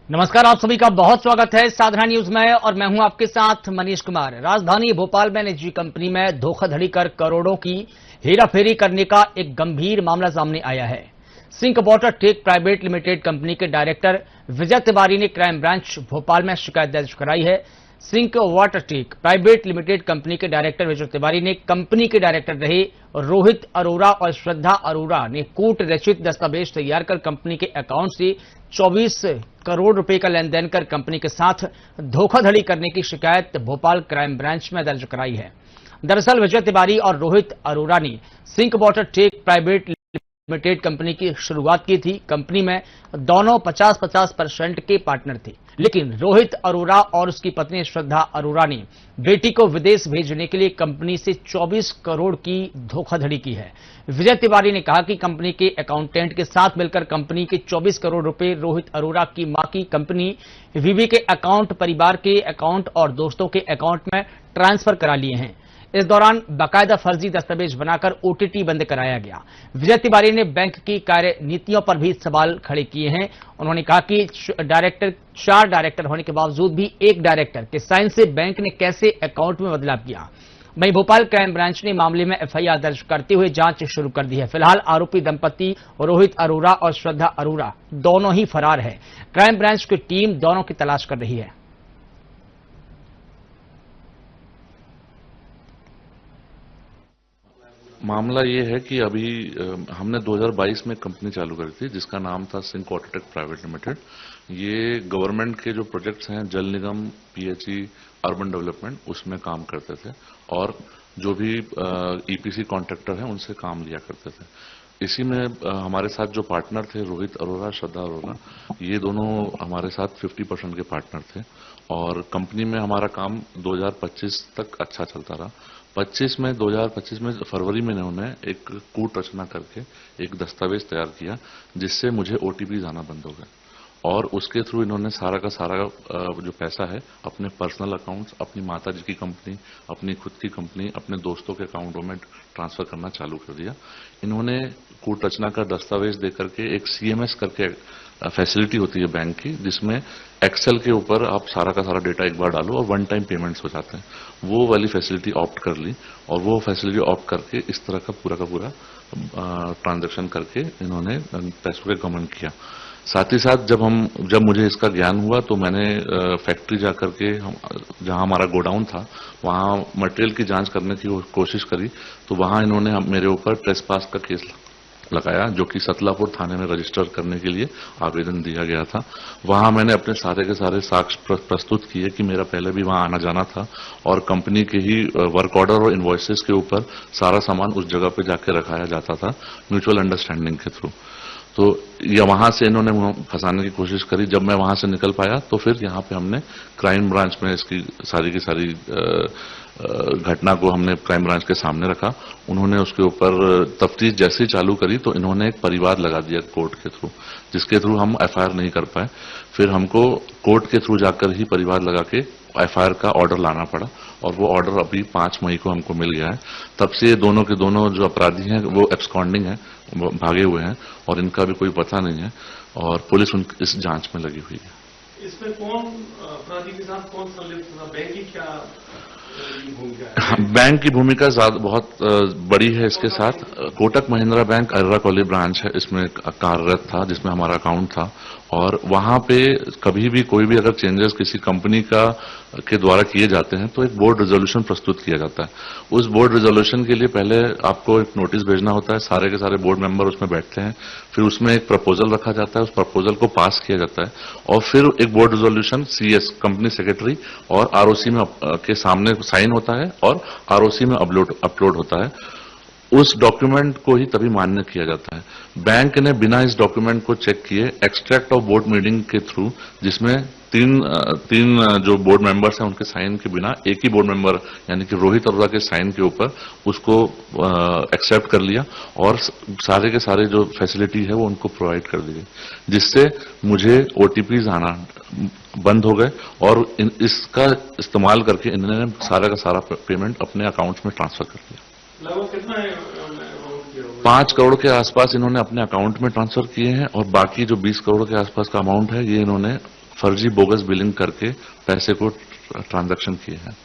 नमस्कार, आप सभी का बहुत स्वागत है साधना न्यूज में और मैं हूं आपके साथ मनीष कुमार। राजधानी भोपाल में निजी कंपनी में धोखाधड़ी कर करोड़ों की हेराफेरी करने का एक गंभीर मामला सामने आया है। Sink Water Tech private limited company के डायरेक्टर विजय तिवारी ने क्राइम ब्रांच भोपाल में शिकायत दर्ज कराई है। Sink Water Tech private limited company के डायरेक्टर विजय तिवारी ने कंपनी के डायरेक्टर रहे रोहित अरोरा और श्रद्धा अरोरा ने कूट रचित दस्तावेज तैयार कर कंपनी के अकाउंट से 24 करोड़ रुपए का लेन देन कर कंपनी के साथ धोखाधड़ी करने की शिकायत भोपाल क्राइम ब्रांच में दर्ज कराई है। दरअसल विजय तिवारी और रोहित अरोरा ने Sink Water Tech private limited company की शुरुआत की थी। कंपनी में दोनों 50-50% के पार्टनर थे, लेकिन रोहित अरोरा और उसकी पत्नी श्रद्धा अरोरा ने बेटी को विदेश भेजने के लिए कंपनी से 24 करोड़ की धोखाधड़ी की है। विजय तिवारी ने कहा कि कंपनी के अकाउंटेंट के साथ मिलकर कंपनी के 24 करोड़ रुपए रोहित अरोरा की मां की कंपनी वीवी के अकाउंट, परिवार के अकाउंट और दोस्तों के अकाउंट में ट्रांसफर करा लिए हैं। इस दौरान बाकायदा फर्जी दस्तावेज बनाकर ओटीटी बंद कराया गया। विजय तिवारी ने बैंक की कार्य नीतियों पर भी सवाल खड़े किए हैं। उन्होंने कहा कि चार डायरेक्टर होने के बावजूद भी एक डायरेक्टर के साइन से बैंक ने कैसे अकाउंट में बदलाव किया। वहीं भोपाल क्राइम ब्रांच ने मामले में एफआईआर दर्ज करते हुए जांच शुरू कर दी है। फिलहाल आरोपी दंपति रोहित अरोरा और श्रद्धा अरोरा दोनों ही फरार है। क्राइम ब्रांच की टीम दोनों की तलाश कर रही है। मामला ये है कि अभी हमने 2022 में कंपनी चालू करी थी जिसका नाम था Sink Water Tech private limited. ये गवर्नमेंट के जो प्रोजेक्ट्स हैं, जल निगम, पीएचई, अर्बन डेवलपमेंट, उसमें काम करते थे और जो भी ईपीसी कॉन्ट्रैक्टर हैं उनसे काम लिया करते थे। इसी में हमारे साथ जो पार्टनर थे रोहित अरोरा, श्रद्धा अरोरा, ये दोनों हमारे साथ 50% के पार्टनर थे और कंपनी में हमारा काम 2025 तक अच्छा चलता रहा। 2025 में फरवरी में इन्होंने एक कूट रचना करके एक दस्तावेज तैयार किया जिससे मुझे ओटीपी आना बंद हो गए और उसके थ्रू इन्होंने सारा का सारा जो पैसा है अपने पर्सनल अकाउंट्स, अपनी माता जी की कंपनी, अपनी खुद की कंपनी, अपने दोस्तों के अकाउंटों में ट्रांसफर करना चालू कर दिया। इन्होंने कूट रचना का दस्तावेज देकर के एक सीएमएस करके फैसिलिटी होती है बैंक की, जिसमें एक्सेल के ऊपर आप सारा का सारा डेटा एक बार डालो और वन टाइम पेमेंट्स हो जाते हैं। वो वाली फैसिलिटी ऑप्ट कर ली और वो फैसिलिटी ऑप्ट करके इस तरह का पूरा ट्रांजैक्शन करके इन्होंने पैसों के गमन किया। साथ ही साथ जब मुझे इसका ज्ञान हुआ तो मैंने फैक्ट्री जाकर के जहां हमारा गोडाउन था वहां मटेरियल की जांच करने की कोशिश करी तो वहां इन्होंने मेरे ऊपर ट्रेसपास का केस लगाया, जो कि सतलापुर थाने में रजिस्टर करने के लिए आवेदन दिया गया था। वहां मैंने अपने सारे के सारे साक्ष्य प्रस्तुत किए कि मेरा पहले भी वहां आना जाना था और कंपनी के ही वर्क ऑर्डर और इनवॉइसेस के ऊपर सारा सामान उस जगह पे जाके रखाया जाता था म्यूचुअल अंडरस्टैंडिंग के थ्रू। तो ये वहां से इन्होंने फंसाने की कोशिश करी। जब मैं वहां से निकल पाया तो फिर यहाँ पे हमने क्राइम ब्रांच में इसकी सारी की सारी घटना को हमने क्राइम ब्रांच के सामने रखा। उन्होंने उसके ऊपर तफ्तीश जैसे ही चालू करी तो इन्होंने एक परिवार लगा दिया कोर्ट के थ्रू, जिसके थ्रू हम एफआईआर नहीं कर पाए। फिर हमको कोर्ट के थ्रू जाकर ही परिवार लगा के एफआईआर का ऑर्डर लाना पड़ा और वो ऑर्डर अभी 5 मई को हमको मिल गया है। तब से दोनों के दोनों जो अपराधी हैं वो एब्सकॉन्डिंग हैं, भागे हुए हैं और इनका भी कोई पता नहीं है और पुलिस इस जांच में लगी हुई है। इसमें कौन अपराधी के साथ कौन संलिप्त था? बैंक की क्या भूमिका है? बैंक की भूमिका बहुत बड़ी है इसके साथ। Kotak Mahindra bank Arera colony branch है, इसमें कार्यरत था, जिसमें हमारा अकाउंट था और वहां पे कभी भी कोई भी अगर चेंजेस किसी कंपनी के द्वारा किए जाते हैं तो एक बोर्ड रेजोल्यूशन प्रस्तुत किया जाता है। उस बोर्ड रेजोल्यूशन के लिए पहले आपको एक नोटिस भेजना होता है, सारे के सारे बोर्ड मेंबर उसमें बैठते हैं, फिर उसमें एक प्रपोजल रखा जाता है, उस प्रपोजल को पास किया जाता है और फिर एक board resolution CS company secretary और आरओसी में के सामने साइन होता है और आरओसी में अपलोड होता है। उस डॉक्यूमेंट को ही तभी मान्य किया जाता है। बैंक ने बिना इस डॉक्यूमेंट को चेक किए एक्सट्रैक्ट ऑफ बोर्ड मीटिंग के थ्रू, जिसमें तीन जो बोर्ड मेंबर्स हैं उनके साइन के बिना एक ही बोर्ड मेंबर यानी कि रोहित अरोरा के साइन के ऊपर उसको एक्सेप्ट कर लिया और सारे के सारे जो फैसिलिटी है वो उनको प्रोवाइड कर दी गई, जिससे मुझे ओटीपीज आना बंद हो गए और इसका इस्तेमाल करके इन्होंने सारा का सारा पेमेंट अपने अकाउंट्स में ट्रांसफर कर दिया। लगभग कितना 5 करोड़ के आसपास इन्होंने अपने अकाउंट में ट्रांसफर किए हैं और बाकी जो 20 करोड़ के आसपास का अमाउंट है ये इन्होंने फर्जी बोगस बिलिंग करके पैसे को ट्रांजैक्शन किए हैं।